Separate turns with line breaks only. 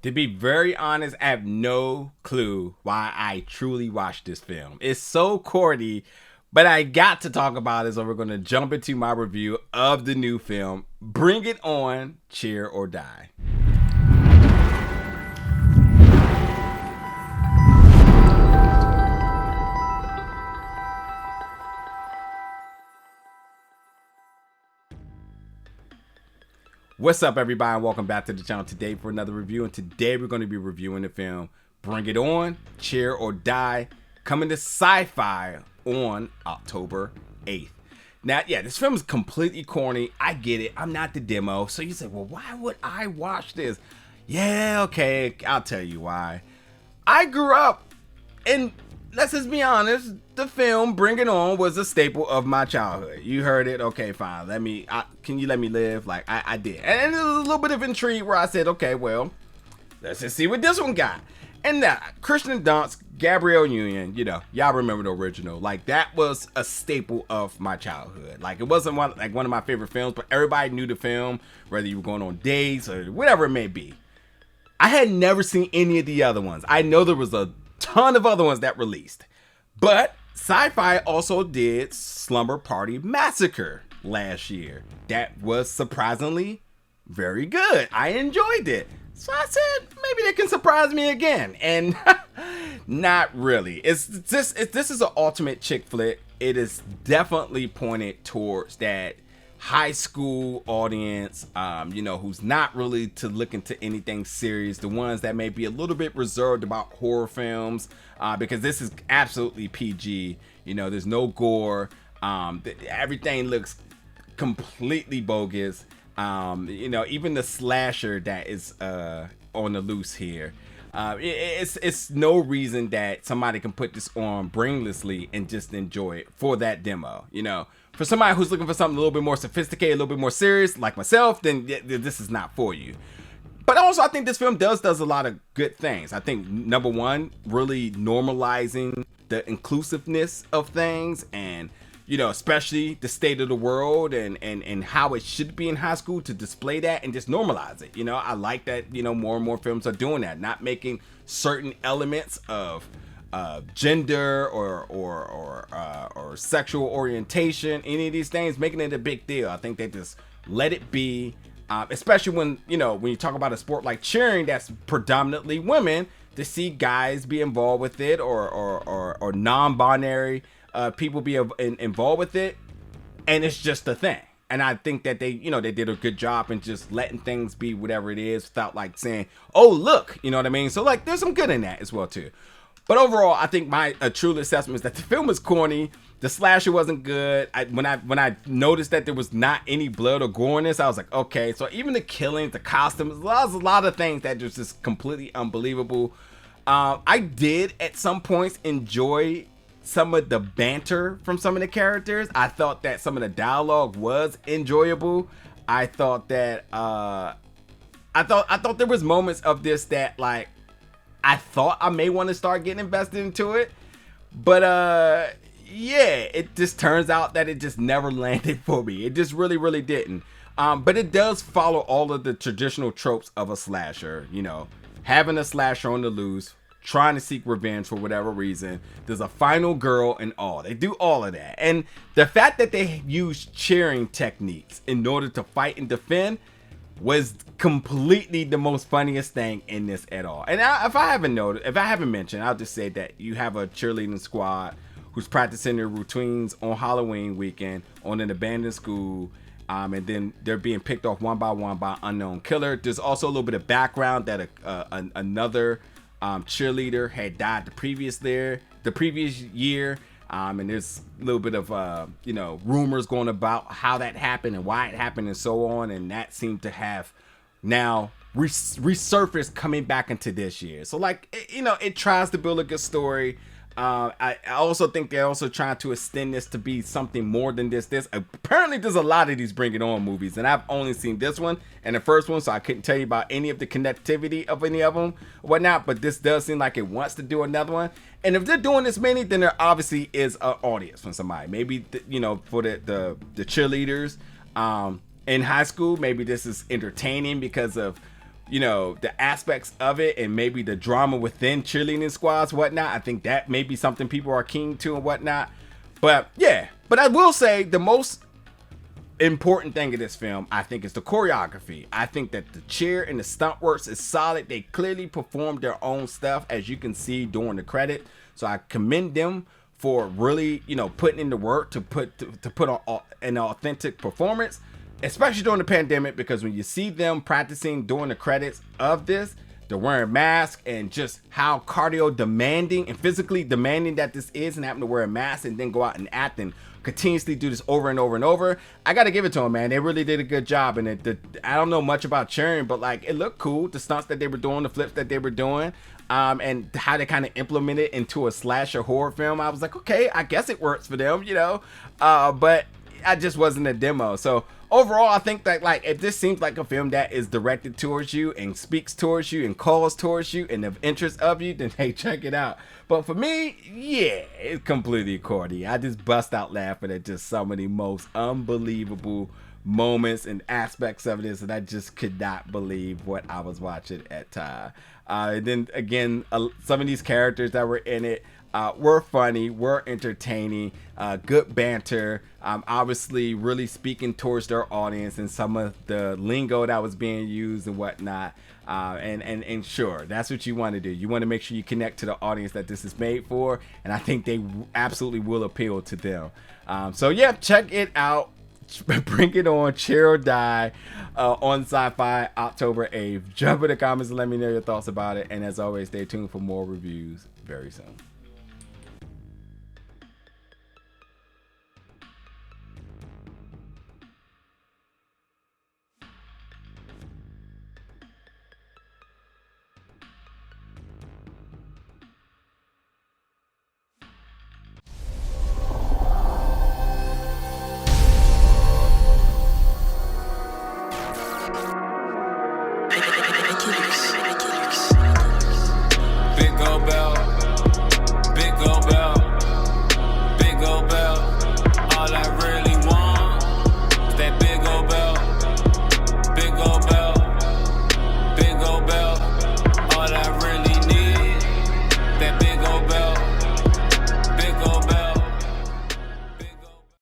To be very honest, I have no clue why I truly watched this film. It's so corny, but I got to talk about it, so we're going to jump into my review of the new film, Bring It On, Cheer or Die. What's up, everybody, and welcome back to the channel today for another review. And today we're going to be reviewing the film Bring It On, Cheer or Die, coming to SYFY on October 8th. Now, yeah, this film is completely corny. I get it. I'm not the demo. So you say, well, why would I watch this? Yeah, okay, I'll tell you why. I grew up, and let's just be honest, the film Bring It On was a staple of my childhood. You heard it, okay, fine. Can you let me live? Like, I did. And there was a little bit of intrigue where I said, okay, well, let's just see what this one got. And Kristen Dunst, Gabrielle Union, y'all remember the original. Like, that was a staple of my childhood. Like, it wasn't one of my favorite films, but everybody knew the film, whether you were going on dates or whatever it may be. I had never seen any of the other ones. I know there was a ton of other ones that released. But SYFY also did Slumber Party Massacre last year. That was surprisingly very good. I enjoyed it. So I said, maybe they can surprise me again. And not really. This is an ultimate chick flick. It is definitely pointed towards that high school audience, who's not really to look into anything serious. The ones that may be a little bit reserved about horror films, because this is absolutely PG. There's no gore. Everything looks completely bogus. Even the slasher that is on the loose here. It's no reason that somebody can put this on brainlessly and just enjoy it for that demo. For somebody who's looking for something a little bit more sophisticated, a little bit more serious, like myself, then this is not for you. But also, I think this film does a lot of good things. I think, number one, really normalizing the inclusiveness of things, and especially the state of the world and how it should be in high school, to display that and just normalize it. I like that, more and more films are doing that, not making certain elements of gender or sexual orientation, any of these things, making it a big deal. I think they just let it be, especially when you talk about a sport like cheering that's predominantly women, to see guys be involved with it or non-binary people be involved with it, and it's just a thing. And I think that they did a good job in just letting things be whatever it is, without like saying, oh look, you know what I mean? So like, there's some good in that as well too. But overall, I think my true assessment is that the film was corny. The slasher wasn't good. When I noticed that there was not any blood or gore in this, I was like, okay. So even the killings, the costumes, there's a lot of things that just completely unbelievable. I did at some points enjoy some of the banter from some of the characters. I thought that some of the dialogue was enjoyable. I thought that I thought there was moments of this that, like, I thought I may want to start getting invested into it, but yeah, it just turns out that it just never landed for me. It just really didn't. But it does follow all of the traditional tropes of a slasher. Having a slasher on the loose, trying to seek revenge for whatever reason. There's a final girl and all. They do all of that. And the fact that they use cheering techniques in order to fight and defend was completely the most funniest thing in this at all. And if I haven't mentioned, I'll just say that you have a cheerleading squad who's practicing their routines on Halloween weekend on an abandoned school. And then they're being picked off one by one by an unknown killer. There's also a little bit of background that another cheerleader had died the previous year, and there's a little bit of rumors going about how that happened and why it happened and so on, and that seemed to have now resurfaced coming back into this year. So like, it tries to build a good story. I also think they're also trying to extend this to be something more than this. Apparently there's a lot of these Bring It On movies, and I've only seen this one and the first one, so I couldn't tell you about any of the connectivity of any of them or whatnot, but this does seem like it wants to do another one. And if they're doing this many, then there obviously is an audience from somebody. Maybe for the cheerleaders in high school, maybe this is entertaining because of you know, the aspects of it and maybe the drama within cheerleading squads, whatnot. I think that may be something people are keen to and whatnot. But yeah, but I will say the most important thing of this film, I think, is the choreography. I think that the cheer and the stunt works is solid. They clearly performed their own stuff, as you can see during the credit. So I commend them for really, you know, putting in the work to put on an authentic performance, especially during the pandemic, because when you see them practicing during the credits of this, they're wearing masks, and just how cardio demanding and physically demanding that this is, and having to wear a mask and then go out and act and continuously do this over and over and over. I gotta give it to them, man. They really did a good job. And I don't know much about cheering, but like, it looked cool. The stunts that they were doing, the flips that they were doing, and how they kind of implemented it into a slasher horror film. I was like, okay, I guess it works for them, you know. But I just wasn't a demo. So overall, I think that, like, if this seems like a film that is directed towards you and speaks towards you and calls towards you and of interest of you, then hey, check it out. But for me, yeah, it's completely corny. I just bust out laughing at just some of the most unbelievable moments and aspects of this, and I just could not believe what I was watching at time. And then again, some of these characters that were in it were funny, were entertaining, good banter, obviously really speaking towards their audience, and some of the lingo that was being used and whatnot. And sure, that's what you want to do. You want to make sure you connect to the audience that this is made for, and I think they absolutely will appeal to them. So yeah, check it out. Bring it on, Cheer or Die, on SYFY, October 8th. Jump in the comments and let me know your thoughts about it. And as always, stay tuned for more reviews very soon.